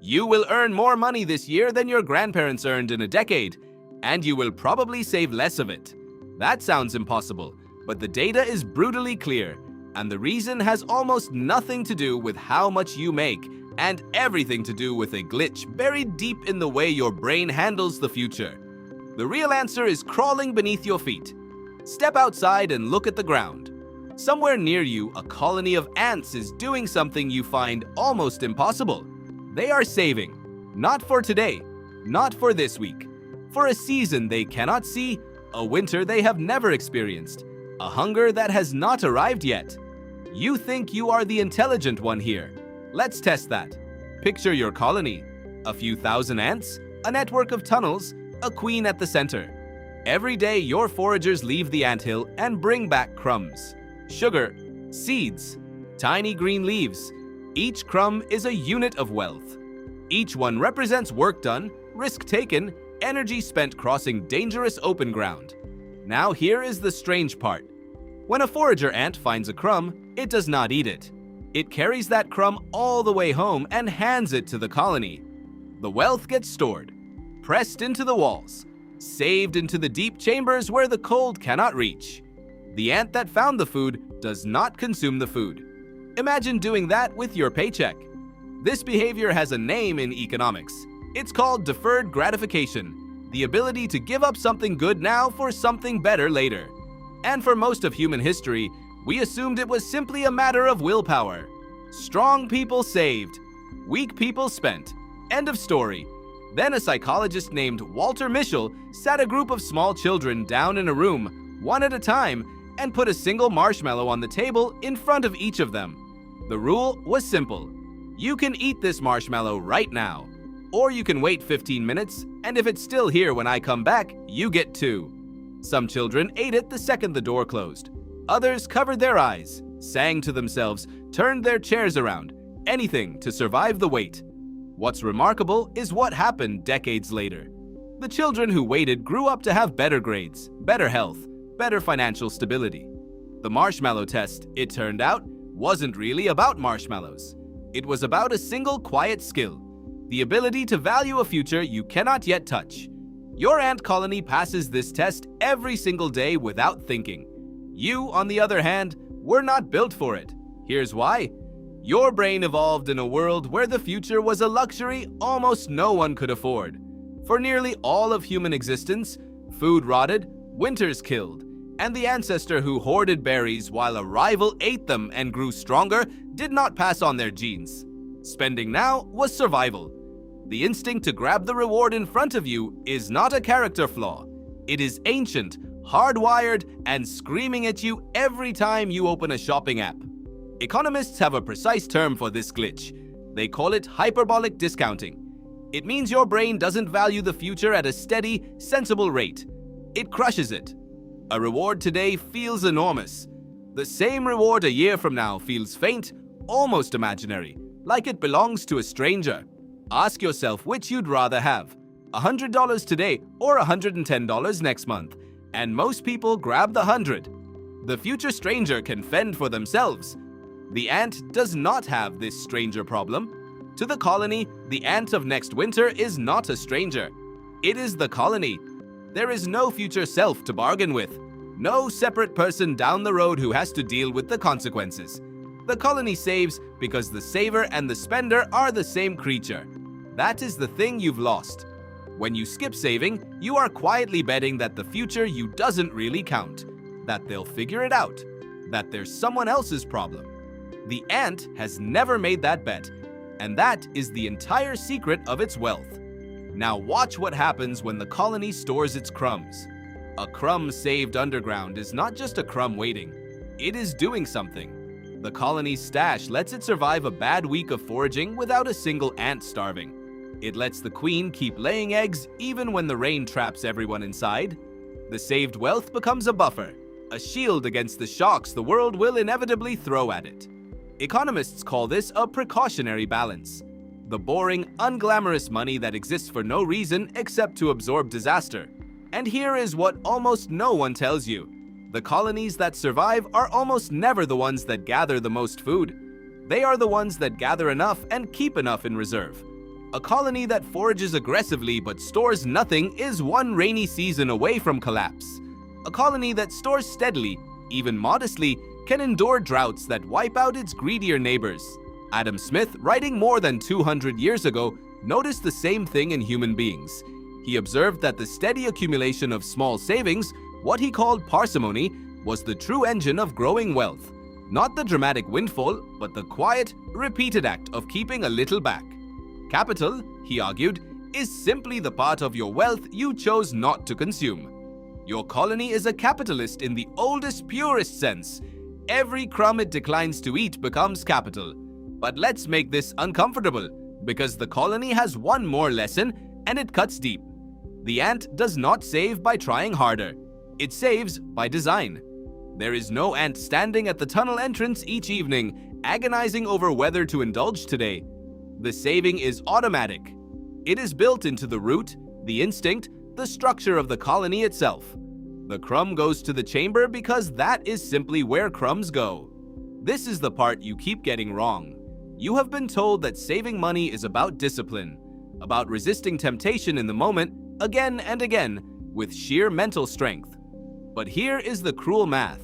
You will earn more money this year than your grandparents earned in a decade, and you will probably save less of it. That sounds impossible, but the data is brutally clear, and the reason has almost nothing to do with how much you make, and everything to do with a glitch buried deep in the way your brain handles the future. The real answer is crawling beneath your feet. Step outside and look at the ground. Somewhere near you, a colony of ants is doing something you find almost impossible. They are saving, not for today, not for this week, for a season they cannot see, a winter they have never experienced, a hunger that has not arrived yet. You think you are the intelligent one here. Let's test that. Picture your colony. A few thousand ants, a network of tunnels, a queen at the center. Every day your foragers leave the anthill and bring back crumbs, sugar, seeds, tiny green leaves. Each crumb is a unit of wealth. Each one represents work done, risk taken, energy spent crossing dangerous open ground. Now here is the strange part. When a forager ant finds a crumb, it does not eat it. It carries that crumb all the way home and hands it to the colony. The wealth gets stored, pressed into the walls, saved into the deep chambers where the cold cannot reach. The ant that found the food does not consume the food. Imagine doing that with your paycheck. This behavior has a name in economics. It's called deferred gratification, the ability to give up something good now for something better later. And for most of human history, we assumed it was simply a matter of willpower. Strong people saved, weak people spent. End of story. Then a psychologist named Walter Mischel sat a group of small children down in a room, one at a time, and put a single marshmallow on the table in front of each of them. The rule was simple. You can eat this marshmallow right now, or you can wait 15 minutes, and if it's still here when I come back, you get 2. Some children ate it the second the door closed. Others covered their eyes, sang to themselves, turned their chairs around, anything to survive the wait. What's remarkable is what happened decades later. The children who waited grew up to have better grades, better health, better financial stability. The marshmallow test, it turned out, wasn't really about marshmallows. It was about a single quiet skill, the ability to value a future you cannot yet touch. Your ant colony passes this test every single day without thinking. You, on the other hand, were not built for it. Here's why. Your brain evolved in a world where the future was a luxury almost no one could afford. For nearly all of human existence, food rotted, winters killed, and the ancestor who hoarded berries while a rival ate them and grew stronger did not pass on their genes. Spending now was survival. The instinct to grab the reward in front of you is not a character flaw. It is ancient, hardwired, and screaming at you every time you open a shopping app. Economists have a precise term for this glitch. They call it hyperbolic discounting. It means your brain doesn't value the future at a steady, sensible rate. It crushes it. A reward today feels enormous. The same reward a year from now feels faint, almost imaginary, like it belongs to a stranger. Ask yourself which you'd rather have, $100 today or $110 next month, and most people grab the 100. The future stranger can fend for themselves. The ant does not have this stranger problem. To the colony, the ant of next winter is not a stranger. It is the colony. There is no future self to bargain with, no separate person down the road who has to deal with the consequences. The colony saves because the saver and the spender are the same creature. That is the thing you've lost. When you skip saving, you are quietly betting that the future you doesn't really count, that they'll figure it out, that there's someone else's problem. The ant has never made that bet, and that is the entire secret of its wealth. Now watch what happens when the colony stores its crumbs. A crumb saved underground is not just a crumb waiting. It is doing something. The colony's stash lets it survive a bad week of foraging without a single ant starving. It lets the queen keep laying eggs even when the rain traps everyone inside. The saved wealth becomes a buffer, a shield against the shocks the world will inevitably throw at it. Economists call this a precautionary balance. The boring, unglamorous money that exists for no reason except to absorb disaster. And here is what almost no one tells you. The colonies that survive are almost never the ones that gather the most food. They are the ones that gather enough and keep enough in reserve. A colony that forages aggressively but stores nothing is one rainy season away from collapse. A colony that stores steadily, even modestly, can endure droughts that wipe out its greedier neighbors. Adam Smith, writing more than 200 years ago, noticed the same thing in human beings. He observed that the steady accumulation of small savings, what he called parsimony, was the true engine of growing wealth. Not the dramatic windfall, but the quiet, repeated act of keeping a little back. Capital, he argued, is simply the part of your wealth you chose not to consume. Your colony is a capitalist in the oldest, purest sense. Every crumb it declines to eat becomes capital. But let's make this uncomfortable, because the colony has one more lesson, and it cuts deep. The ant does not save by trying harder. It saves by design. There is no ant standing at the tunnel entrance each evening, agonizing over whether to indulge today. The saving is automatic. It is built into the root, the instinct, the structure of the colony itself. The crumb goes to the chamber because that is simply where crumbs go. This is the part you keep getting wrong. You have been told that saving money is about discipline, about resisting temptation in the moment, again and again, with sheer mental strength. But here is the cruel math.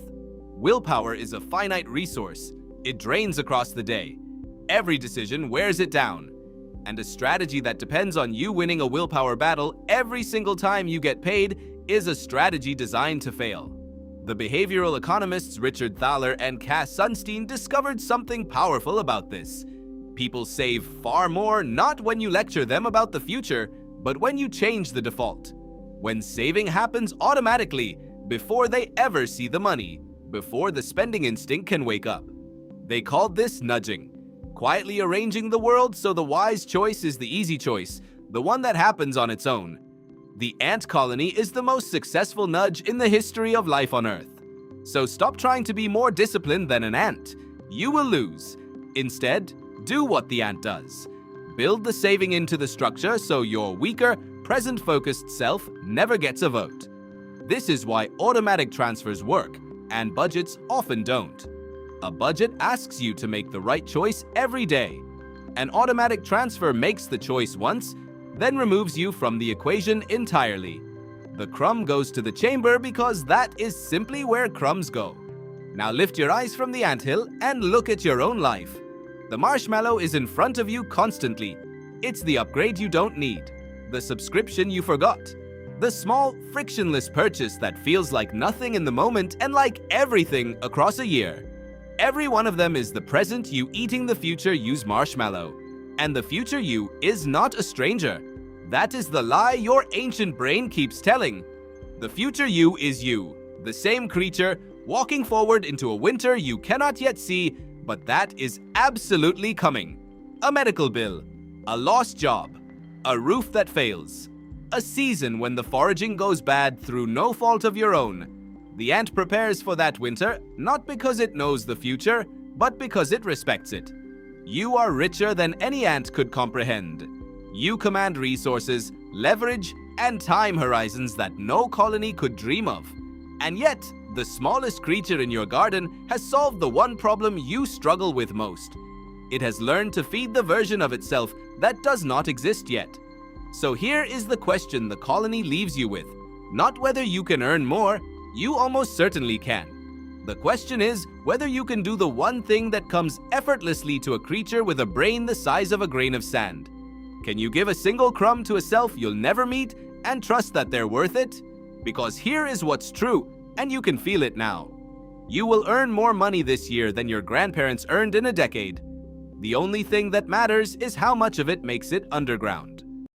Willpower is a finite resource. It drains across the day. Every decision wears it down. And a strategy that depends on you winning a willpower battle every single time you get paid is a strategy designed to fail. The behavioral economists Richard Thaler and Cass Sunstein discovered something powerful about this. People save far more not when you lecture them about the future, but when you change the default. When saving happens automatically, before they ever see the money, before the spending instinct can wake up. They called this nudging. Quietly arranging the world so the wise choice is the easy choice, the one that happens on its own. The ant colony is the most successful nudge in the history of life on Earth. So stop trying to be more disciplined than an ant. You will lose. Instead, do what the ant does. Build the saving into the structure so your weaker, present-focused self never gets a vote. This is why automatic transfers work, and budgets often don't. A budget asks you to make the right choice every day. An automatic transfer makes the choice once, then removes you from the equation entirely. The crumb goes to the chamber because that is simply where crumbs go. Now lift your eyes from the anthill and look at your own life. The marshmallow is in front of you constantly. It's the upgrade you don't need, the subscription you forgot, the small, frictionless purchase that feels like nothing in the moment and like everything across a year. Every one of them is the present you eating the future you's marshmallow. And the future you is not a stranger. That is the lie your ancient brain keeps telling. The future you is you, the same creature, walking forward into a winter you cannot yet see, but that is absolutely coming. A medical bill, a lost job, a roof that fails, a season when the foraging goes bad through no fault of your own. The ant prepares for that winter, not because it knows the future, but because it respects it. You are richer than any ant could comprehend. You command resources, leverage, and time horizons that no colony could dream of. And yet, the smallest creature in your garden has solved the one problem you struggle with most. It has learned to feed the version of itself that does not exist yet. So here is the question the colony leaves you with. Not whether you can earn more, you almost certainly can. The question is whether you can do the one thing that comes effortlessly to a creature with a brain the size of a grain of sand. Can you give a single crumb to a self you'll never meet and trust that they're worth it? Because here is what's true, and you can feel it now. You will earn more money this year than your grandparents earned in a decade. The only thing that matters is how much of it makes it underground.